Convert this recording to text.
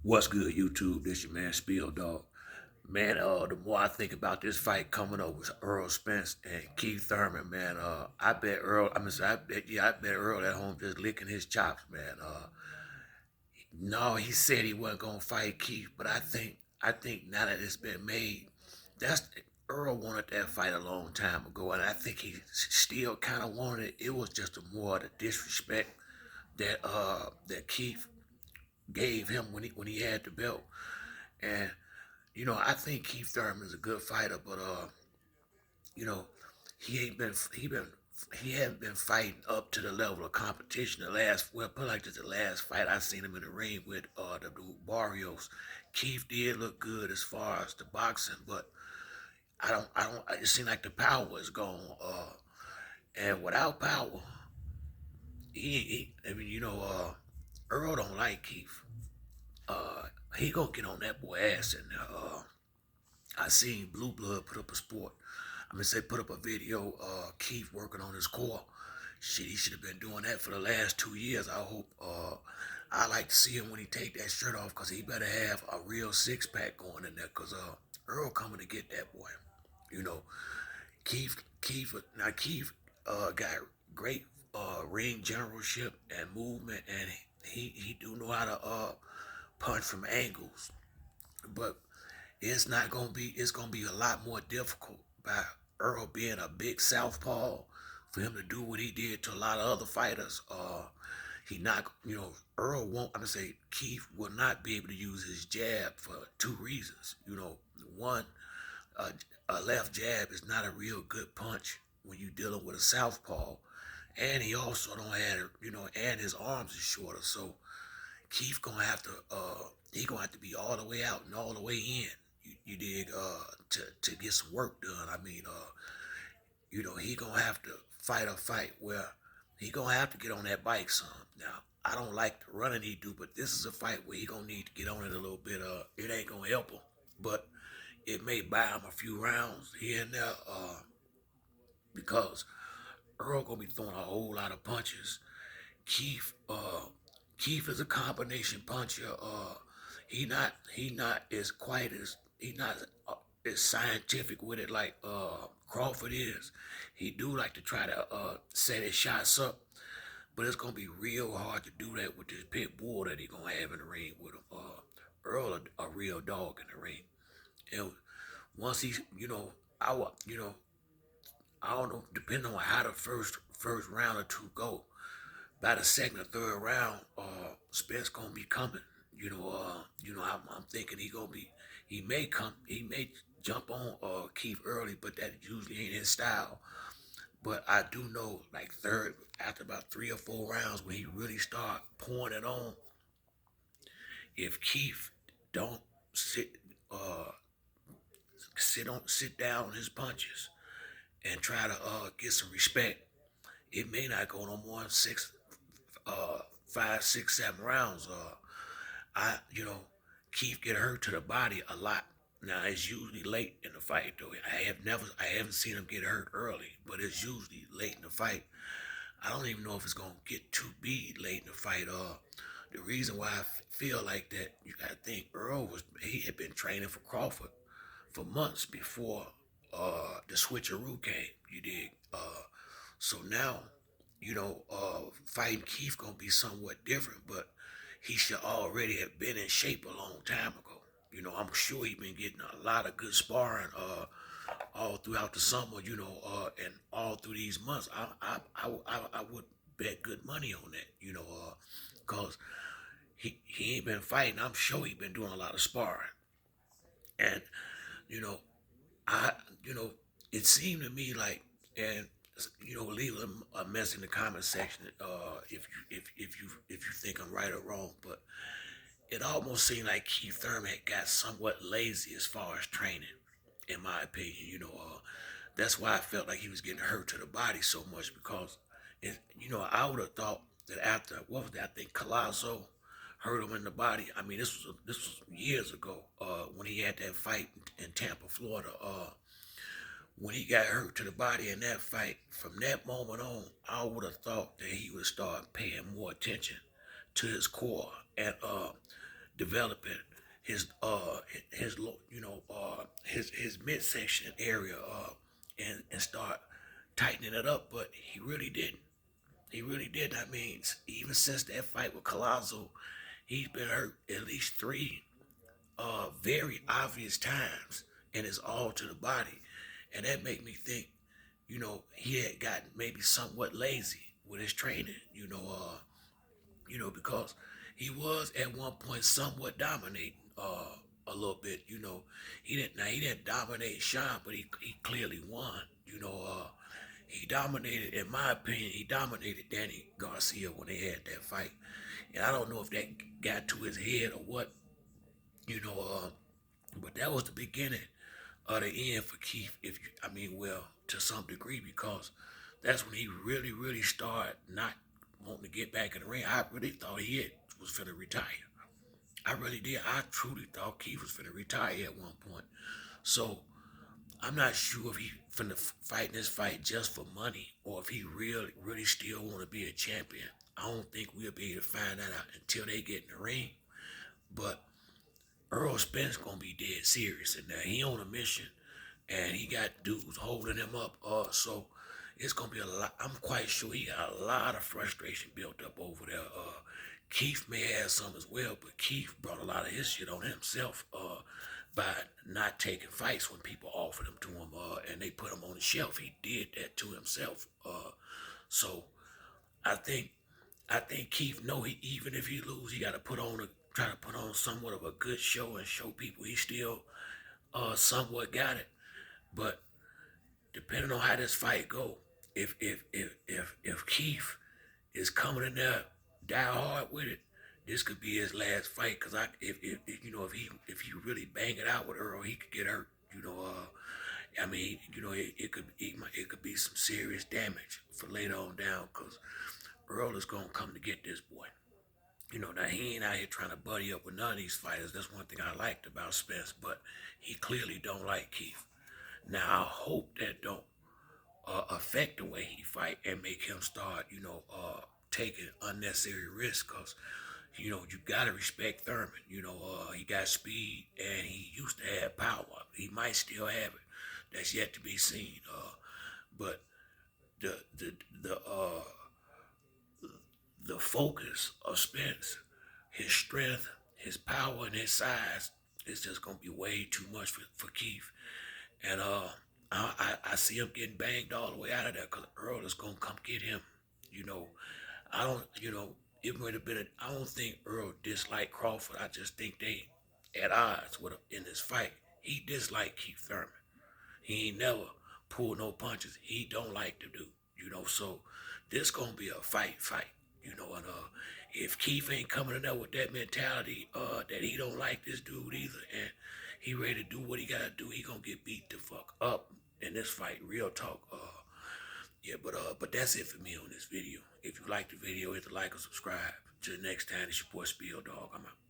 What's good, YouTube? This your man Spiel Dog. Man, the more I think about this fight coming up with Errol Spence and Keith Thurman, man, I bet Earl. I bet Earl at home just licking his chops, man. No, he said he wasn't gonna fight Keith, but I think now that it's been made, that's Earl wanted that fight a long time ago, and I think he still kind of wanted it. It was just a more of the disrespect that Keith gave him when he had the belt. And I think Keith Thurman is a good fighter, but you know, he ain't been he been he hadn't been fighting up to the level of competition. Put like this, the last fight I seen him in the ring with the dude Barrios. Keith did look good as far as the boxing, but I don't. It seemed like the power is gone. And without power, I mean, Earl don't like Keith. He gonna get on that boy ass, and I seen Blue Blood put up a sport. Put up a video. Keith working on his core. Shit, he should have been doing that for the last 2 years. I hope. I like to see him when he take that shirt off, cause he better have a real six pack going in there. Cause Earl coming to get that boy. You know, Keith got great ring generalship and movement, and he do know how to punch from angles, but it's gonna be a lot more difficult by Earl being a big southpaw for him to do what he did to a lot of other fighters. He not Earl won't. I'm gonna say Keith will not be able to use his jab for two reasons. One, a, a left jab is not a real good punch when you're dealing with a southpaw, and he also don't have and his arms is shorter, so Keith gonna have to he gonna have to be all the way out and all the way in. You dig to get some work done. He gonna have to fight a fight where he gonna have to get on that bike some. Now I don't like the running he do, but this is a fight where he gonna need to get on it a little bit. It ain't gonna help him, but it may buy him a few rounds here and there. Because Earl gonna be throwing a whole lot of punches. Keith, Keith is a combination puncher. He not as quite as he not as scientific with it like Crawford is. He do like to try to set his shots up, but it's gonna be real hard to do that with this pit bull that he gonna have in the ring with him. Earl a real dog in the ring, and once he's I don't know, depending on how the first round or two go, by the second or third round, Spence gonna be coming. I'm thinking he may jump on Keith early, but that usually ain't his style. But I do know, like after about 3 or 4 rounds, when he really start pouring it on, if Keith don't sit uh sit down on his punches and try to get some respect, it may not go no more than 5, 6, 7 rounds. I you know Keith get hurt to the body a lot. Now it's usually late in the fight though. I haven't seen him get hurt early, but it's usually late in the fight. I don't even know if it's gonna get too big late in the fight. The reason why I feel like that, you gotta think he had been training for Crawford for months before the switcheroo came. You dig? So now, fighting Keith gonna be somewhat different, but he should already have been in shape a long time ago. I'm sure he been getting a lot of good sparring all throughout the summer, and all through these months. I would bet good money on that, cause he ain't been fighting. I'm sure he been doing a lot of sparring, and you know, I you know, it seemed to me like, and leave a mess in the comment section if you think I'm right or wrong, but it almost seemed like Keith Thurman had got somewhat lazy as far as training, in my opinion. That's why I felt like he was getting hurt to the body so much, because I would have thought that after what was that? I think Colazo hurt him in the body. I mean, this was years ago when he had that fight in Tampa, Florida. When he got hurt to the body in that fight, from that moment on, I would have thought that he would start paying more attention to his core and developing his midsection area and start tightening it up, but he really didn't. He really did. I mean, even since that fight with Colazo, he's been hurt at least three very obvious times, and it's all to the body. And that made me think, he had gotten maybe somewhat lazy with his training, because he was at one point somewhat dominating a little bit. He didn't dominate Sean, but he clearly won. He dominated, in my opinion, he dominated Danny Garcia when they had that fight. And I don't know if that got to his head or what, you know, uh, but that was the beginning of the end for Keith. Well, to some degree, because that's when he really, really started not wanting to get back in the ring. I really thought was finna retire. I really did. I truly thought Keith was finna retire at one point. So I'm not sure if he finna fight this fight just for money or if he really, really still want to be a champion. I don't think we'll be able to find that out until they get in the ring. But Errol Spence gonna be dead serious, and now he on a mission, and he got dudes holding him up. So it's gonna be a lot. I'm quite sure he got a lot of frustration built up over there. Keith may have some as well, but Keith brought a lot of his shit on himself by not taking fights when people offered them to him, and they put him on the shelf. He did that to himself. So I think I think Keith know even if he lose, he got to try to put on somewhat of a good show and show people he still somewhat got it. But depending on how this fight go, if Keith is coming in there die hard with it, this could be his last fight. Cause if he really bang it out with Earl, he could get hurt. It could be some serious damage for later on down. Cause Earl is gonna come to get this boy. Now he ain't out here trying to buddy up with none of these fighters. That's one thing I liked about Spence, but he clearly don't like Keith. Now I hope that don't affect the way he fight and make him start, taking unnecessary risks. Cause you gotta respect Thurman. He got speed and he used to have power. He might still have it. That's yet to be seen. But the the the uh the focus of Spence, his strength, his power, and his size is just gonna be way too much for Keith. And I see him getting banged all the way out of there because Earl is gonna come get him. You know, I don't. It would have been. I don't think Earl disliked Crawford. I just think they at odds with him in this fight. He disliked Keith Thurman. He ain't never pulled no punches. He don't like to do. So this gonna be a fight. And if Keith ain't coming in there with that mentality, that he don't like this dude either, and he ready to do what he gotta do, he gonna get beat the fuck up in this fight. Real talk. Yeah, but that's it for me on this video. If you like the video, hit the like or subscribe. Till next time, it's your boy Spiel Dog. I'm out.